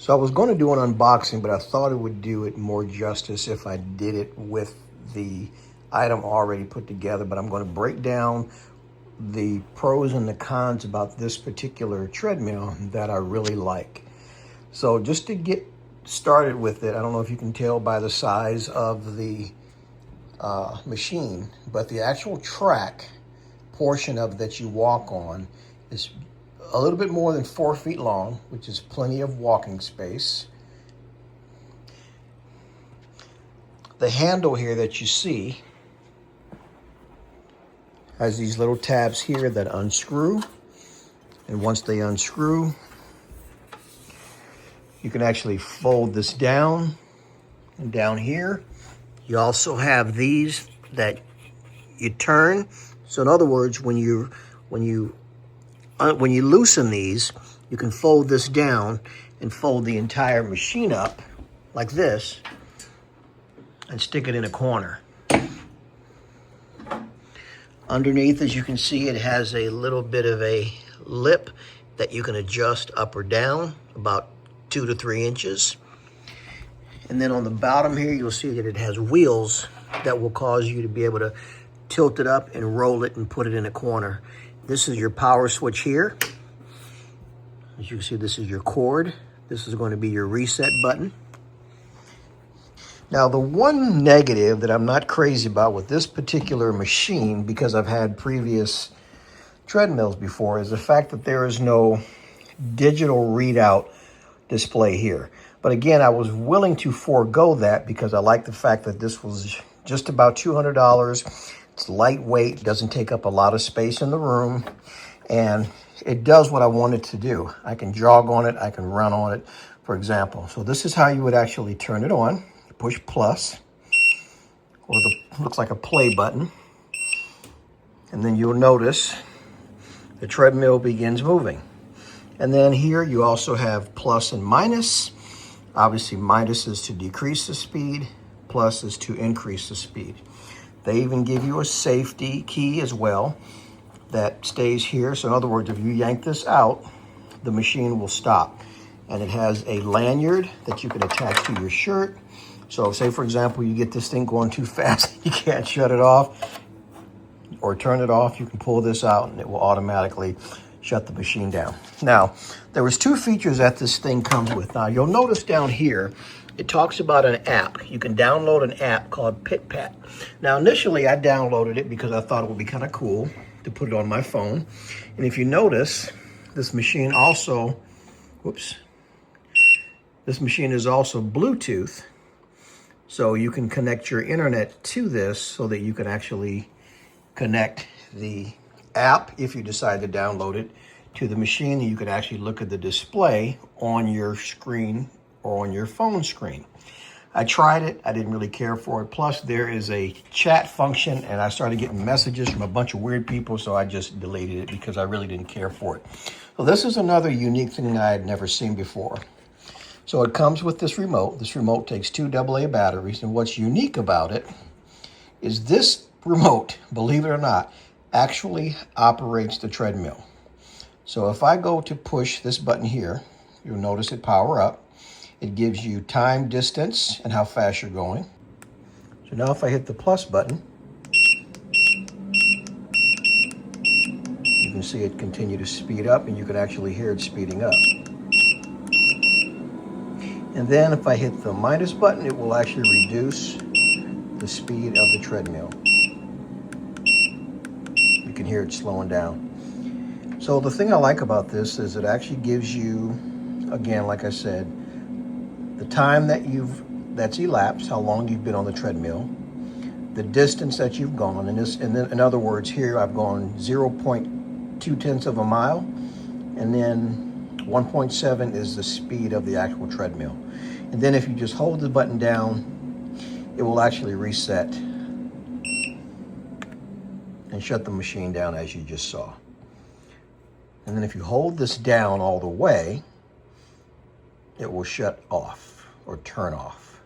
So I was going to do an unboxing, but I thought it would do it more justice if I did it with the item already put together. But I'm going to break down the pros and the cons about this particular treadmill that I really like. So just to get started with it, I don't know if you can tell by the size of the machine, but the actual track portion of it that you walk on is a little bit more than 4 feet long, which is plenty of walking space. The handle here that you see has these little tabs here that unscrew, and once they unscrew, you can actually fold this down. And down here you also have these that you turn. So in other words, when you loosen these, you can fold this down and fold the entire machine up like this and stick it in a corner. Underneath, as you can see, it has a little bit of a lip that you can adjust up or down about 2 to 3 inches. And then on the bottom here, you'll see that it has wheels that will cause you to be able to tilt it up and roll it and put it in a corner. This is your power switch here. As you can see, this is your cord. This is going to be your reset button. Now, the one negative that I'm not crazy about with this particular machine, because I've had previous treadmills before, is the fact that there is no digital readout display here. But again, I was willing to forego that because I like the fact that this was just about $200. It's lightweight, doesn't take up a lot of space in the room, and it does what I want it to do. I can jog on it, I can run on it, for example. So this is how you would actually turn it on. You push plus, or looks like a play button, and then you'll notice the treadmill begins moving. And then here you also have plus and minus. Obviously, minus is to decrease the speed, plus is to increase the speed. They even give you a safety key as well that stays here. So in other words, if you yank this out, the machine will stop. And it has a lanyard that you can attach to your shirt. So say, for example, you get this thing going too fast, you can't shut it off or turn it off, you can pull this out and it will automatically shut the machine down. Now, there was 2 features that this thing comes with. Now, you'll notice down here, it talks about an app. You can download an app called PitPat. Now, initially, I downloaded it because I thought it would be kind of cool to put it on my phone. And if you notice, this machine also, this machine is also Bluetooth. So you can connect your internet to this so that you can actually connect the app, if you decide to download it, to the machine, and you can actually look at the display on your screen or on your phone screen. I tried it, I didn't really care for it. Plus there is a chat function, and I started getting messages from a bunch of weird people, so I just deleted it because I really didn't care for it. So this is another unique thing I had never seen before. So it comes with this remote. This remote takes 2 AA batteries, and what's unique about it is this remote, believe it or not, actually operates the treadmill. So if I go to push this button here, you'll notice it power up. It gives you time, distance, and how fast you're going. So now if I hit the plus button, you can see it continue to speed up, and you can actually hear it speeding up. And then if I hit the minus button, it will actually reduce the speed of the treadmill. You can hear it slowing down. So the thing I like about this is it actually gives you, again, like I said, the time that's elapsed, how long you've been on the treadmill, the distance that you've gone, and then in other words, here I've gone 0.2 of a mile, and then 1.7 is the speed of the actual treadmill. And then if you just hold the button down, it will actually reset and shut the machine down as you just saw. And then if you hold this down all the way, it will shut off or turn off,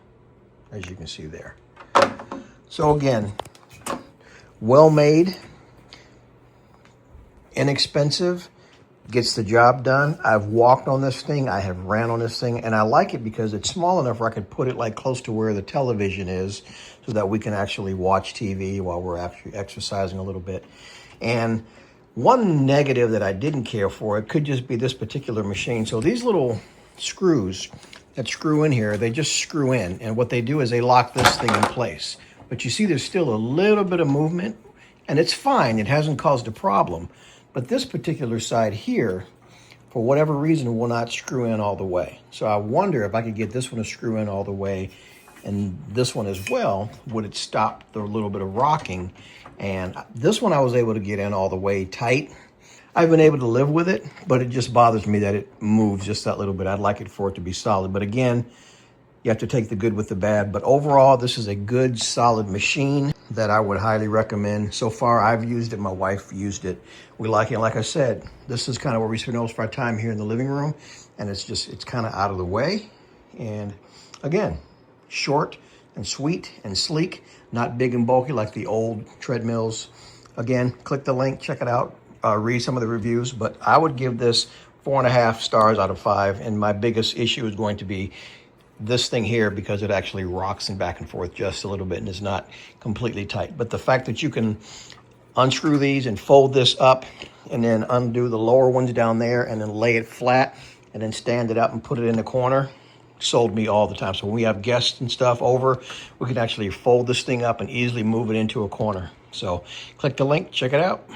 as you can see there. So again, well made, inexpensive, gets the job done. I've walked on this thing, I have ran on this thing, and I like it because it's small enough where I could put it like close to where the television is so that we can actually watch TV while we're actually exercising a little bit. And one negative that I didn't care for, it could just be this particular machine. So these little screws that screw in here, they just screw in, and what they do is they lock this thing in place. But you see there's still a little bit of movement, and it's fine, it hasn't caused a problem. But this particular side here, for whatever reason, will not screw in all the way. So I wonder if I could get this one to screw in all the way and this one as well, would it stop the little bit of rocking? And this one I was able to get in all the way tight. I've been able to live with it, but it just bothers me that it moves just that little bit. I'd like it for it to be solid. But again, you have to take the good with the bad. But overall, this is a good, solid machine that I would highly recommend. So far, I've used it. My wife used it. We like it. Like I said, this is kind of where we spend most of our time here in the living room. And it's kind of out of the way. And again, short and sweet and sleek, not big and bulky like the old treadmills. Again, click the link, check it out, read some of the reviews. But I would give this 4.5 stars out of 5. And my biggest issue is going to be this thing here, because it actually rocks and back and forth just a little bit and is not completely tight. But the fact that you can unscrew these and fold this up and then undo the lower ones down there and then lay it flat and then stand it up and put it in the corner sold me all the time. So when we have guests and stuff over, we can actually fold this thing up and easily move it into a corner. So click the link, check it out.